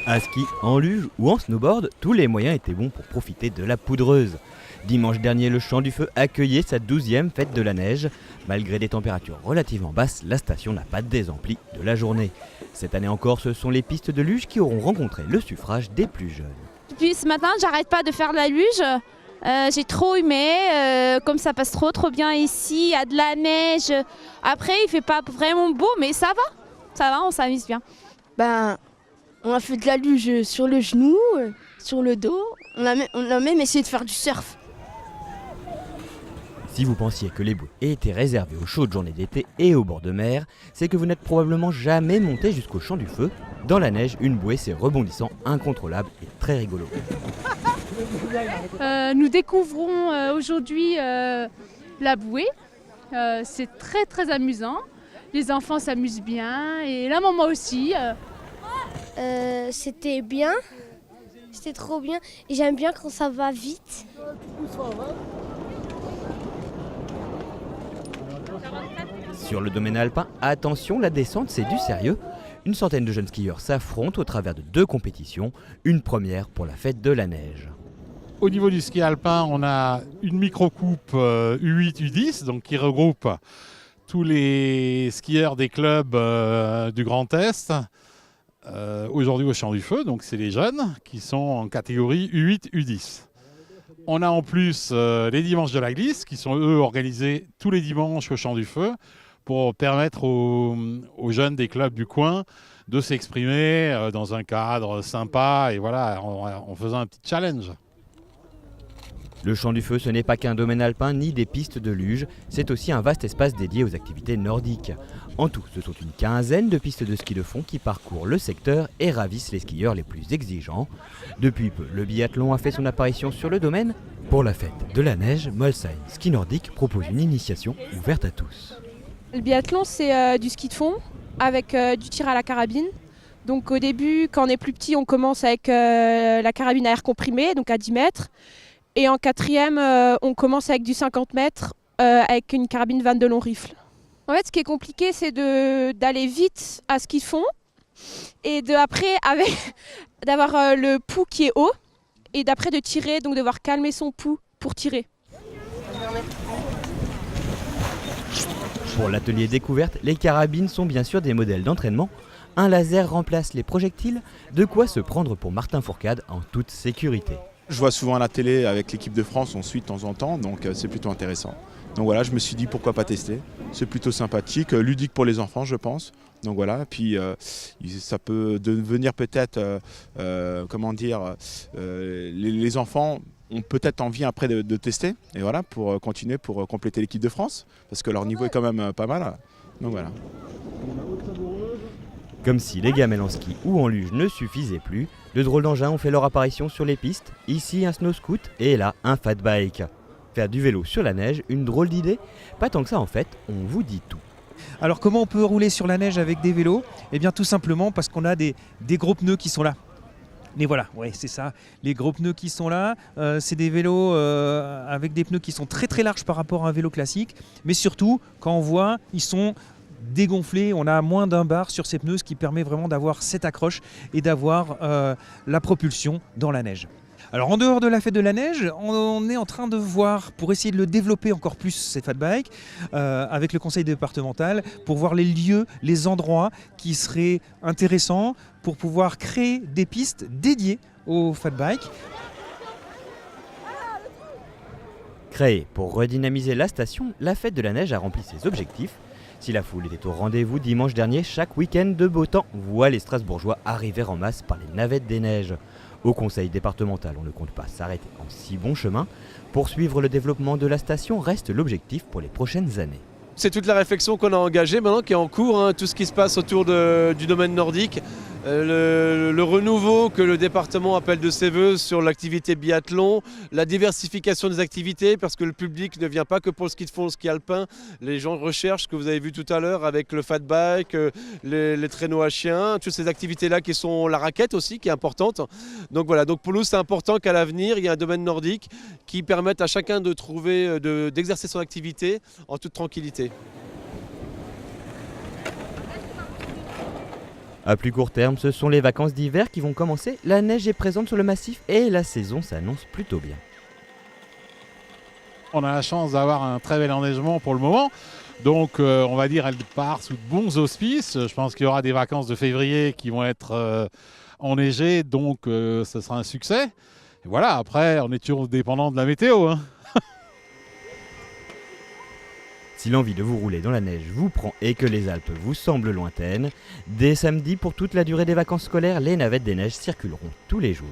À ski, en luge ou en snowboard, tous les moyens étaient bons pour profiter de la poudreuse. Dimanche dernier, le Champ du Feu accueillait sa 12e fête de la neige. Malgré des températures relativement basses, la station n'a pas désempli de la journée. Cette année encore, ce sont les pistes de luge qui auront rencontré le suffrage des plus jeunes. Depuis ce matin, j'arrête pas de faire de la luge. J'ai trop aimé, comme ça passe trop bien ici, il y a de la neige. Après, il fait pas vraiment beau, mais ça va, on s'amuse bien. On a fait de la luge sur le genou, sur le dos. On a même essayé de faire du surf. Si vous pensiez que les bouées étaient réservées aux chaudes journées d'été et au bord de mer, c'est que vous n'êtes probablement jamais monté jusqu'au Champ du Feu. Dans la neige, une bouée c'est rebondissant, incontrôlable et très rigolo. Nous découvrons aujourd'hui la bouée. C'est très amusant. Les enfants s'amusent bien et la maman aussi. C'était bien, c'était trop bien et j'aime bien quand ça va vite. Sur le domaine alpin, attention, la descente c'est du sérieux. Une centaine de jeunes skieurs s'affrontent au travers de 2 compétitions, une première pour la fête de la neige. Au niveau du ski alpin, on a une micro-coupe U8, U10 donc qui regroupe tous les skieurs des clubs du Grand Est. Aujourd'hui au Champ du Feu, donc c'est les jeunes qui sont en catégorie U8, U10. On a en plus les dimanches de la glisse qui sont eux organisés tous les dimanches au Champ du Feu pour permettre aux jeunes des clubs du coin de s'exprimer dans un cadre sympa et voilà, en faisant un petit challenge. Le Champ du Feu, ce n'est pas qu'un domaine alpin ni des pistes de luge, c'est aussi un vaste espace dédié aux activités nordiques. En tout, ce sont une quinzaine de pistes de ski de fond qui parcourent le secteur et ravissent les skieurs les plus exigeants. Depuis peu, le biathlon a fait son apparition sur le domaine. Pour la fête de la neige, Molsheim Ski Nordique propose une initiation ouverte à tous. Le biathlon, c'est du ski de fond avec du tir à la carabine. Donc au début, quand on est plus petit, on commence avec la carabine à air comprimé, donc à 10 mètres. Et en quatrième, on commence avec du 50 mètres avec une carabine 22 long rifle. En fait, ce qui est compliqué, c'est d'aller vite à ski de fond et d'avoir le pouls qui est haut et d'après de tirer, donc devoir calmer son pouls pour tirer. Pour l'atelier découverte, les carabines sont bien sûr des modèles d'entraînement. Un laser remplace les projectiles, de quoi se prendre pour Martin Fourcade en toute sécurité. Je vois souvent à la télé avec l'équipe de France, on suit de temps en temps, donc c'est plutôt intéressant. Donc voilà, je me suis dit pourquoi pas tester. C'est plutôt sympathique, ludique pour les enfants je pense. Donc voilà, puis ça peut devenir peut-être, les enfants ont peut-être envie après de tester, et voilà, pour continuer, pour compléter l'équipe de France, parce que leur niveau est quand même pas mal. Donc voilà. Comme si les gamelles en ski ou en luge ne suffisaient plus, de drôles d'engins ont fait leur apparition sur les pistes. Ici un snow scoot et là un fat bike. Faire du vélo sur la neige, une drôle d'idée? Pas tant que ça en fait, on vous dit tout. Alors comment on peut rouler sur la neige avec des vélos? Eh bien tout simplement parce qu'on a des gros pneus qui sont là. Mais voilà, ouais, c'est ça, les gros pneus qui sont là, c'est des vélos avec des pneus qui sont très larges par rapport à un vélo classique. Mais surtout, quand on voit, ils sont dégonflés, on a moins d'un bar sur ces pneus, ce qui permet vraiment d'avoir cette accroche et d'avoir la propulsion dans la neige. Alors en dehors de la fête de la neige, on est en train de voir, pour essayer de le développer encore plus, cette fat bike, avec le conseil départemental, pour voir les lieux, les endroits qui seraient intéressants pour pouvoir créer des pistes dédiées aux fat bikes. Créée pour redynamiser la station, la fête de la neige a rempli ses objectifs. Si la foule était au rendez-vous dimanche dernier, chaque week-end de beau temps voit les Strasbourgeois arriver en masse par les navettes des neiges. Au conseil départemental, on ne compte pas s'arrêter en si bon chemin. Poursuivre le développement de la station reste l'objectif pour les prochaines années. C'est toute la réflexion qu'on a engagée maintenant, qui est en cours, tout ce qui se passe autour du domaine nordique. Le renouveau que le département appelle de ses voeux sur l'activité biathlon, la diversification des activités, parce que le public ne vient pas que pour le ski de fond, le ski alpin. Les gens recherchent ce que vous avez vu tout à l'heure avec le fat bike, les traîneaux à chiens, toutes ces activités-là qui sont la raquette aussi, qui est importante. Donc voilà, donc pour nous c'est important qu'à l'avenir, il y ait un domaine nordique qui permette à chacun de trouver, d'exercer son activité en toute tranquillité. À plus court terme, ce sont les vacances d'hiver qui vont commencer. La neige est présente sur le massif et la saison s'annonce plutôt bien. On a la chance d'avoir un très bel enneigement pour le moment. Donc on va dire elle part sous de bons auspices. Je pense qu'il y aura des vacances de février qui vont être enneigées, donc ce sera un succès. Et voilà, après on est toujours dépendant de la météo. Hein. Si l'envie de vous rouler dans la neige vous prend et que les Alpes vous semblent lointaines, dès samedi pour toute la durée des vacances scolaires, les navettes des neiges circuleront tous les jours.